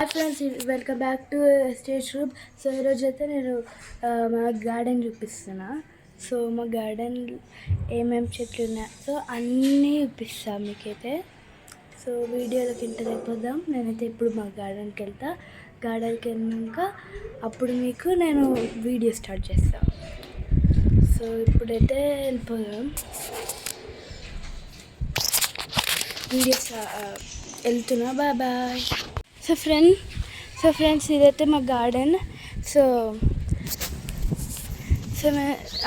Hi friends, welcome back to stage room. So ఈరోజు అయితే నేను మా గార్డెన్ చూపిస్తున్నా. సో మా గార్డెన్ ఏమేమి చెట్లు ఉన్నాయి సో అన్నీ చూపిస్తాను మీకైతే. సో వీడియోలోకి ఎంటర్ అయిపోదాం. నేనైతే ఇప్పుడు మా గార్డెన్కి వెళ్తా. గార్డెన్కి వెళ్ళినాక అప్పుడు మీకు నేను వీడియో స్టార్ట్ చేస్తాను. సో ఇప్పుడైతే వెళ్ళిపోదాం. వీడియో వెళ్తున్నా. Bye bye. సో ఫ్రెండ్స్ ఇదైతే మా గార్డెన్. సో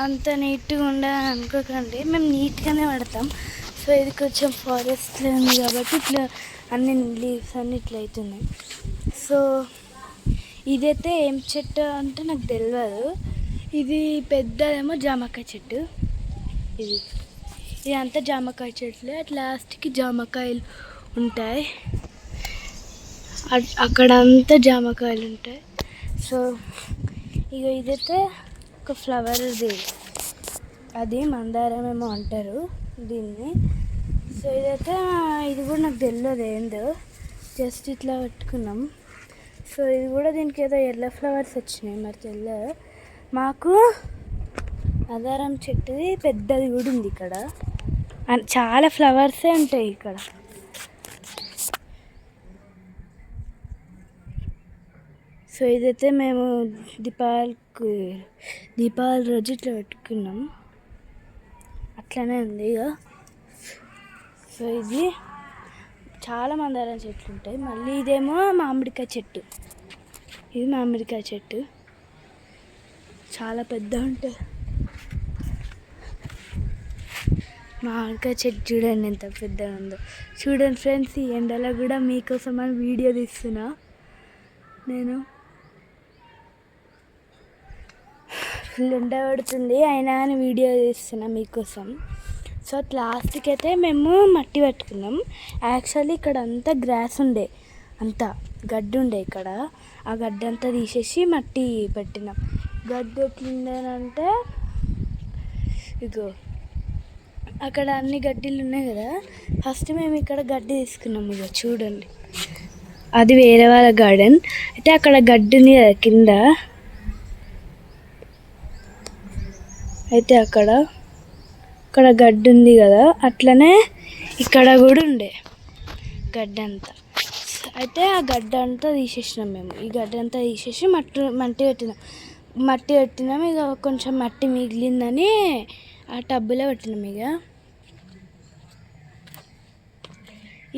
అంత నీట్గా ఉండదని అనుకోకండి, మేము నీట్గానే పడతాం. సో ఇది కొంచెం ఫారెస్ట్లో ఉంది కాబట్టి ఇట్లా అన్ని లీవ్స్ అన్నీ ఇట్లా అవుతున్నాయి. సో ఇదైతే ఏం చెట్టు అంటే నాకు తెలియదు. ఇది పెద్దదేమో జామకాయ చెట్టు. ఇదంతా జామకాయ చెట్లు. అట్ లాస్ట్కి జామకాయలు ఉంటాయి. అక్కడ అంతా జామకాయలు ఉంటాయి. సో ఇక ఇదైతే ఒక ఫ్లవర్ది, అది మందారం ఏమో అంటారు దీన్ని. సో ఇదైతే ఇది కూడా నాకు తెలియదు ఏందో, జస్ట్ ఇట్లా పెట్టుకున్నాం. సో ఇది కూడా దీనికి ఏదో ఎల్లో ఫ్లవర్స్ వచ్చినాయి, మరి తెలియదు మాకు. మందారం చెట్టుది పెద్దది కూడా ఉంది ఇక్కడ, చాలా ఫ్లవర్సే ఉంటాయి ఇక్కడ. సో ఇదైతే మేము దీపావళి రోజు ఇట్లా పెట్టుకున్నాం, అట్లనే ఉంది ఇక. సో ఇది చాలా మందారం చెట్లు ఉంటాయి. మళ్ళీ ఇదేమో మామిడికాయ చెట్టు. ఇది మామిడికాయ చెట్టు చాలా పెద్ద ఉంటుంది. మామిడికాయ చెట్టు చూడండి ఎంత పెద్దగా ఉందో. చూడండి ఫ్రెండ్స్, ఈ ఎండలో కూడా మీకోసం అని వీడియో తీస్తున్నా నేను. ఫుల్ ఎండ పడుతుంది అయినా అని వీడియో తీస్తున్నా మీకోసం. సో లాస్ట్కి అయితే మేము మట్టి పట్టుకున్నాం. యాక్చువల్లీ ఇక్కడ అంతా గ్రాస్ ఉండే, అంతా గడ్డి ఉండే ఇక్కడ. ఆ గడ్డి అంతా తీసేసి మట్టి పెట్టినాం. గడ్డి ఎట్లుండేనంటే ఇగో అక్కడ అన్ని గడ్డీలు ఉన్నాయి కదా, ఫస్ట్ మేము ఇక్కడ గడ్డి తీసుకున్నాం. ఇక చూడండి, అది వేరే వాళ్ళ గార్డెన్. అయితే అక్కడ గడ్డి ఉంది కదా కింద, అయితే అక్కడ గడ్డి ఉంది కదా, అట్లనే ఇక్కడ కూడా ఉండే గడ్డి అంతా. అయితే ఆ గడ్డి అంతా తీసేసినాం మేము. ఈ గడ్డి అంతా తీసేసి మట్టి పెట్టినాం. ఇక కొంచెం మట్టి మిగిలిందని ఆ టబ్బులో పెట్టినాం.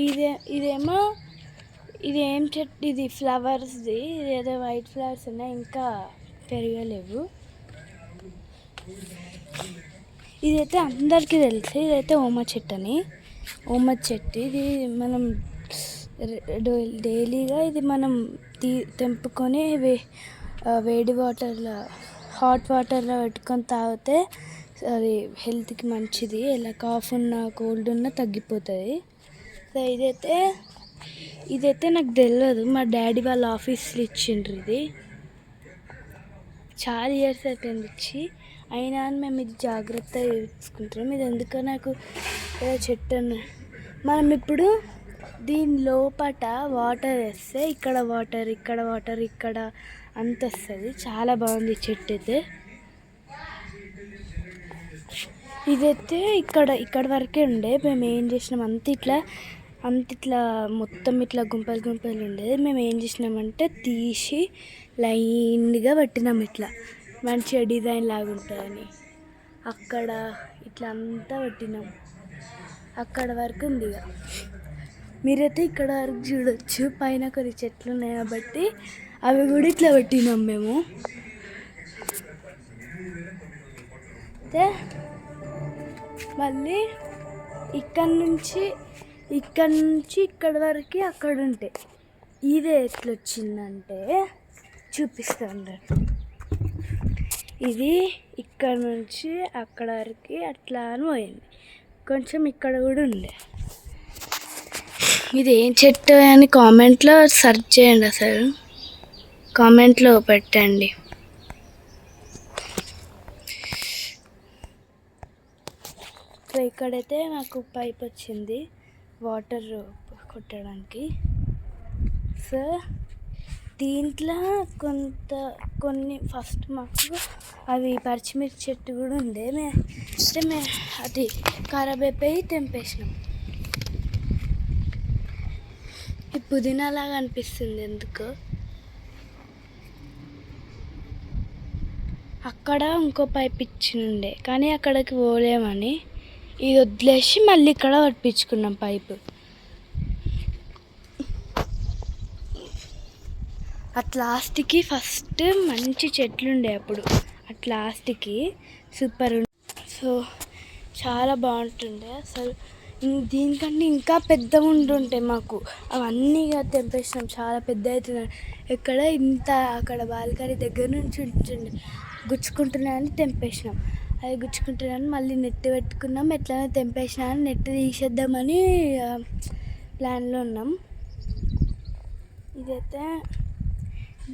ఇక ఇదేమో ఇది ఏం చెట్టు, ఇది ఫ్లవర్స్ది. ఇదేదో వైట్ ఫ్లవర్స్ ఉన్నాయి, ఇంకా పెరగలేవు. ఇదైతే అందరికీ తెలుసు, ఇదైతే ఓమ చెట్టు అని. ఓమ చెట్టు ఇది మనం డైలీగా ఇది మనం తెంపుకొని వేడి వాటర్లో, హాట్ వాటర్లో పెట్టుకొని తాగితే అది హెల్త్కి మంచిది. ఎలా కాఫ్ ఉన్నా కోల్డ్ ఉన్నా తగ్గిపోతుంది. సో ఇదైతే నాకు తెలియదు, మా డాడీ వాళ్ళ ఆఫీస్లో ఇచ్చిండ్రు. ఇది చాలా ఇయర్స్ అయిపోయింది ఇచ్చి, అయినా అని మేము ఇది జాగ్రత్తగా తీసుకుంటాం. ఇది ఎందుకో నాకు చెట్టు మనం ఇప్పుడు దీని లోపట వాటర్ వేస్తే ఇక్కడ వాటర్, ఇక్కడ వాటర్, ఇక్కడ అంత వస్తుంది. చాలా బాగుంది చెట్టు అయితే. ఇదైతే ఇక్కడ వరకే ఉండే. మేము ఏం చేసినాం అంత ఇట్లా మొత్తం ఇట్లా గుంపలు ఉండేది. మేము ఏం చేసినామంటే తీసి లైన్గా పెట్టినాం, ఇట్లా మంచిగా డిజైన్ లాగా ఉంటుందని. అక్కడ ఇట్లా అంతా పెట్టినాం, అక్కడ వరకు ఉంది. ఇక మీరైతే ఇక్కడ వరకు చూడొచ్చు. పైన కొన్ని చెట్లు ఉన్నాయి కాబట్టి అవి కూడా ఇట్లా పెట్టినాం మేము. అయితే మళ్ళీ ఇక్కడ నుంచి ఇక్కడ వరకు అక్కడ ఉంటాయి. ఇదే ఎట్లా వచ్చిందంటే చూపిస్తాను. ఇది ఇక్కడ నుంచి అక్కడ వరకు అట్లా అని పోయింది. కొంచెం ఇక్కడ కూడా ఉండే. ఇది ఏం చెట్టు అని కామెంట్లో సెర్చ్ చేయండి, అసలు కామెంట్లో పెట్టండి. సో ఇక్కడైతే నాకు పైప్ వచ్చింది వాటర్ కొట్టడానికి. సో దీంట్లో కొన్ని ఫస్ట్ మాకు అవి పచ్చిమిర్చి చెట్టు కూడా ఉండే మేము అది ఖరాబ్ అయిపోయి తెంపేసినాం. ఈ పుదీనా లాగా అనిపిస్తుంది ఎందుకు. అక్కడ ఇంకో పైప్ ఇచ్చినుండే కానీ అక్కడికి పోలేమని ఇది వదిలేసి మళ్ళీ ఇక్కడ పట్టించుకున్నాం పైపు. అట్ లాస్ట్కి ఫస్ట్ మంచి చెట్లు ఉండే అప్పుడు అట్ లాస్ట్కి సూపర్ సో చాలా బాగుంటుండే అసలు. దీనికంటే ఇంకా పెద్దగా ఉంటుంటాయి మాకు, అవన్నీ తెంపేసినాం. చాలా పెద్ద అవుతున్నాయి. ఎక్కడ ఇంత అక్కడ బాల్కనీ దగ్గర నుంచి ఉంటుండే గుచ్చుకుంటున్నాయని తెంపేసినాం. అది గుచ్చుకుంటున్నాయని మళ్ళీ నెట్ పెట్టుకున్నాం. ఎట్లయినా తెంపేసినా అని నెట్ తీసేద్దామని ప్లాన్లో ఉన్నాం. ఇదైతే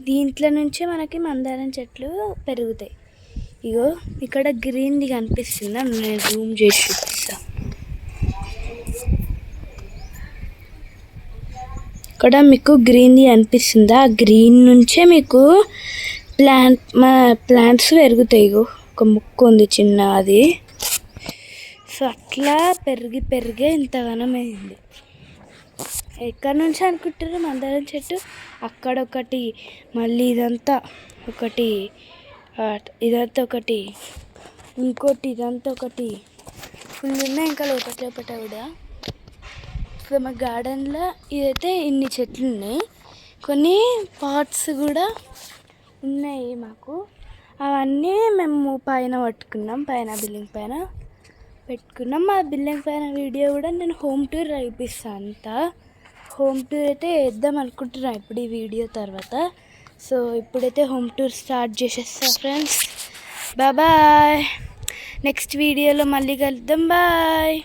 దీంట్లో నుంచే మనకి మందారం చెట్లు పెరుగుతాయి. ఇగో ఇక్కడ గ్రీన్ది కనిపిస్తుందా, నేను జూమ్ చేసి చూపిస్తా. ఇక్కడ మీకు గ్రీన్ది అనిపిస్తుందా, ఆ గ్రీన్ నుంచే మీకు ప్లాంట్స్ పెరుగుతాయి. ఇగో ఒక ముక్క ఉంది చిన్న అది. సో అట్లా పెరిగే ఇంతగానం అయింది. ఎక్కడి నుంచి అనుకుంటారు మందారం చెట్టు? అక్కడొకటి, మళ్ళీ ఇదంతా ఒకటి, ఇంకోటి ఇదంతా ఒకటి ఫుల్ ఉన్నాయి. ఇంకా లోపల కూడా ఇప్పుడు మా గార్డెన్లో ఇదైతే ఇన్ని చెట్లు ఉన్నాయి. కొన్ని పాట్స్ కూడా ఉన్నాయి మాకు. అవన్నీ మేము పైన పట్టుకున్నాం, పైన బిల్డింగ్ పైన పెట్టుకున్నాం. మా బిల్డింగ్ పైన వీడియో కూడా నేను హోమ్ టూర్ చూపిస్తాను. అంతా హోమ్ టూర్ అయితే వేద్దాం అనుకుంటున్నాను ఇప్పుడు ఈ వీడియో తర్వాత. సో ఇప్పుడైతే హోమ్ టూర్ స్టార్ట్ చేసేస్తా ఫ్రెండ్స్. బాయ్. నెక్స్ట్ వీడియోలో మళ్ళీ కలుద్దాం. బాయ్.